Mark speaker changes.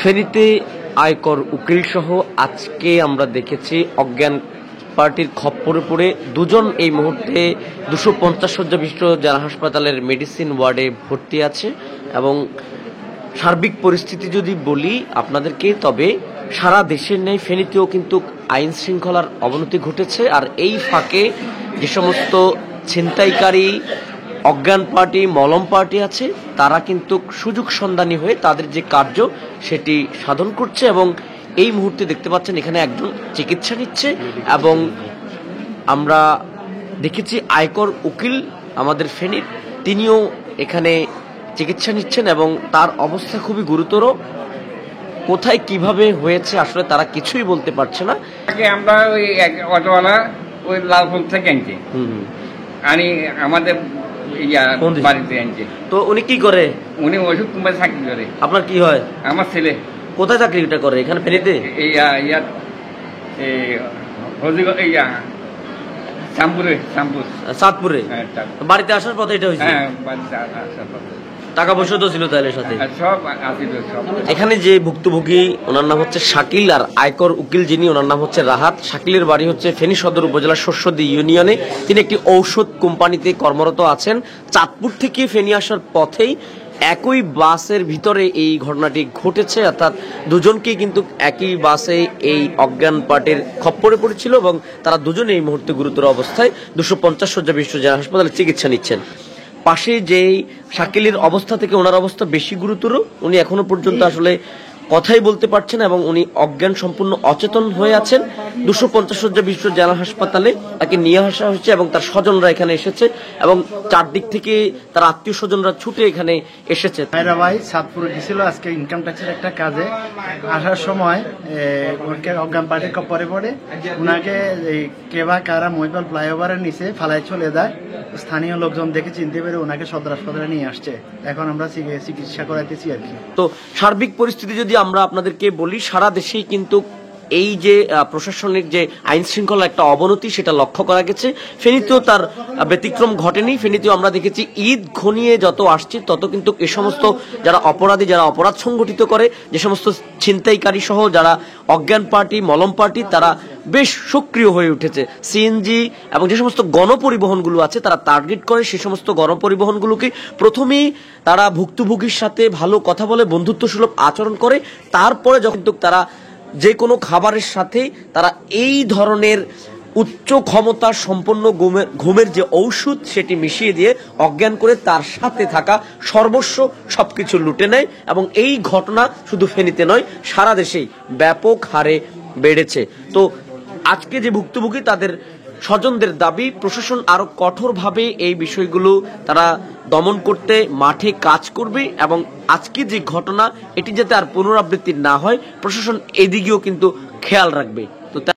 Speaker 1: ফেনীতে আয়কর উকিল সহ আজকে আমরা দেখেছি অজ্ঞান পার্টির খপ্পরে পড়ে দুজন এই মুহূর্তে 250 শয্যা বিশিষ্ট জেলা হাসপাতালের মেডিসিন ওয়ার্ডে ভর্তি আছে। এবং সার্বিক পরিস্থিতি যদি বলি আপনাদেরকে, তবে সারা দেশের ন্যায় ফেনীতেও কিন্তু আইন শৃঙ্খলার অবনতি ঘটেছে। আর এই ফাঁকে যে সমস্ত ছিনতাইকারী অজ্ঞান পার্টি, মলম পার্টি আছে, তারা কিন্তু সুযোগ সন্ধানী হয়ে তাদের যে কার্য সেটি সাধন করছে। এবং এই মুহূর্তে দেখতে পাচ্ছেন এখানে একজন চিকিৎসা নিচ্ছে এবং আমরা দেখেছি আয়কর উকিল আমাদের ফেনীর, তিনিও এখানে চিকিৎসা নিচ্ছেন এবং তার অবস্থা খুবই গুরুতর। কোথায় কিভাবে হয়েছে আসলে তারা কিছুই বলতে পারছে না।
Speaker 2: আমরা ওই অটোওয়ালা ওই লালপুর থেকে আনছি, আনি আমাদের বাড়িতে আনছে।
Speaker 1: তো উনি কি করে?
Speaker 2: উনি ওষুধ কোম্পানি চাকরি করে।
Speaker 1: আপনার কি হয়?
Speaker 2: আমার ছেলে।
Speaker 1: কোথায় চাকরিটা করে? এখানে ফেনীতে? চাঁদপুরে। বাড়িতে আসার পথে এটা হয়েছে? টাকা পয়সা তো ছিল তাহলে সাথে? এখানে যে ভুক্তভোগী ওনার নাম হচ্ছে শাকিল, আর আয়কর উকিল যিনি ওনার নাম হচ্ছে রাহাত। শাকিলের বাড়ি হচ্ছে ফেনী সদর উপজেলার শস্যদী ইউনিয়নে। তিনি একটি ঔষধ কোম্পানিতে কর্মরত আছেন। চাঁদপুর থেকে ফেনী আসার পথেই একই বাসের ভিতরে এই ঘটনাটি ঘটেছে, অর্থাৎ দুজনকেই কিন্তু একই বাসে এই অজ্ঞান পার্টির খপ্পরে পড়েছিল এবং তারা দুজনে এই মুহূর্তে গুরুতর অবস্থায় 250 শয্যা বিশিষ্ট জেলা হাসপাতালে চিকিৎসা নিচ্ছেন। পাশে যেই শাকিলের অবস্থা থেকে ওনার অবস্থা বেশি গুরুতর, উনি এখনো পর্যন্ত আসলে কথাই বলতে পারছেন এবং উনি অজ্ঞান সম্পূর্ণ অচেতন হয়ে আছেন। 250 শয্যা বিশিষ্ট জেলা হাসপাতালে তাকে নিয়ে আসা হয়েছে এবং তার স্বজনরা এখানে এসেছে এবং চারদিক থেকে তার আত্মীয় স্বজনরা ছুটে এখানে এসেছে।
Speaker 3: ভাই চাঁদপুরে গেছিল আজকে ইনকাম ট্যাক্সের একটা কাজে। আসার সময় অজ্ঞান পার্টির খপ্পরে পড়ে ওনাকে কেবা কারা মহিপাল ফ্লাইওভারের নিচে ফালাই চলে যায়। স্থানীয় লোকজন দেখে চিনতে পেরে ওনাকে সদর হাসপাতালে নিয়ে আসছে। এখন আমরা চিকিৎসা করাইতেছি আর কি।
Speaker 1: তো সার্বিক পরিস্থিতি যদি আমরা আপনাদেরকে বলি, সারা দেশেই কিন্তু এই যে প্রশাসনিক যে আইন শৃঙ্খলা একটা অবনতি সেটা লক্ষ্য করা গেছে। ফেনীতেও তার ব্যতিক্রম ঘটেনি। ফেনীতেও আমরা দেখেছি ঈদ ঘনিয়ে যত আসছে তত কিন্তু এ সমস্ত যারা অপরাধী, যারা অপরাধ সংগঠিত করে, যে সমস্ত ছিনতাইকারী সহ যারা অজ্ঞান পার্টি, মলম পার্টি, তারা বেশ সক্রিয় হয়ে উঠেছে। সিএনজি এবং যে সমস্ত গণপরিবহনগুলো আছে তারা টার্গেট করে সে সমস্ত গণপরিবহনগুলোকে প্রথমেই তারা ভুক্তভোগীর সাথে ভালো কথা বলে বন্ধুত্ব সুলভ আচরণ করে, তারপরে যখন তারা যে কোনো খাবারের সাথে তারা এই ধরনের উচ্চ ক্ষমতা সম্পন্ন ঘুমের যে ঔষধ সেটি মিশিয়ে দিয়ে অজ্ঞান করে তার সাথে থাকা সর্বস্ব সবকিছু লুটে নেয়। এবং এই ঘটনা শুধু ফেনীতে নয়, সারা দেশেই ব্যাপক হারে বেড়েছে। তো আজকে যে ভুক্তভোগী তাদের স্বজনদের দাবি প্রশাসন আরো কঠোরভাবে এই বিষয়গুলো তারা দমন করতে মাঠে কাজ করবে এবং আজকে যে ঘটনা এটি যাতে আর পুনরাবৃত্তি না হয় প্রশাসন এদিকেও কিন্তু খেয়াল রাখবে।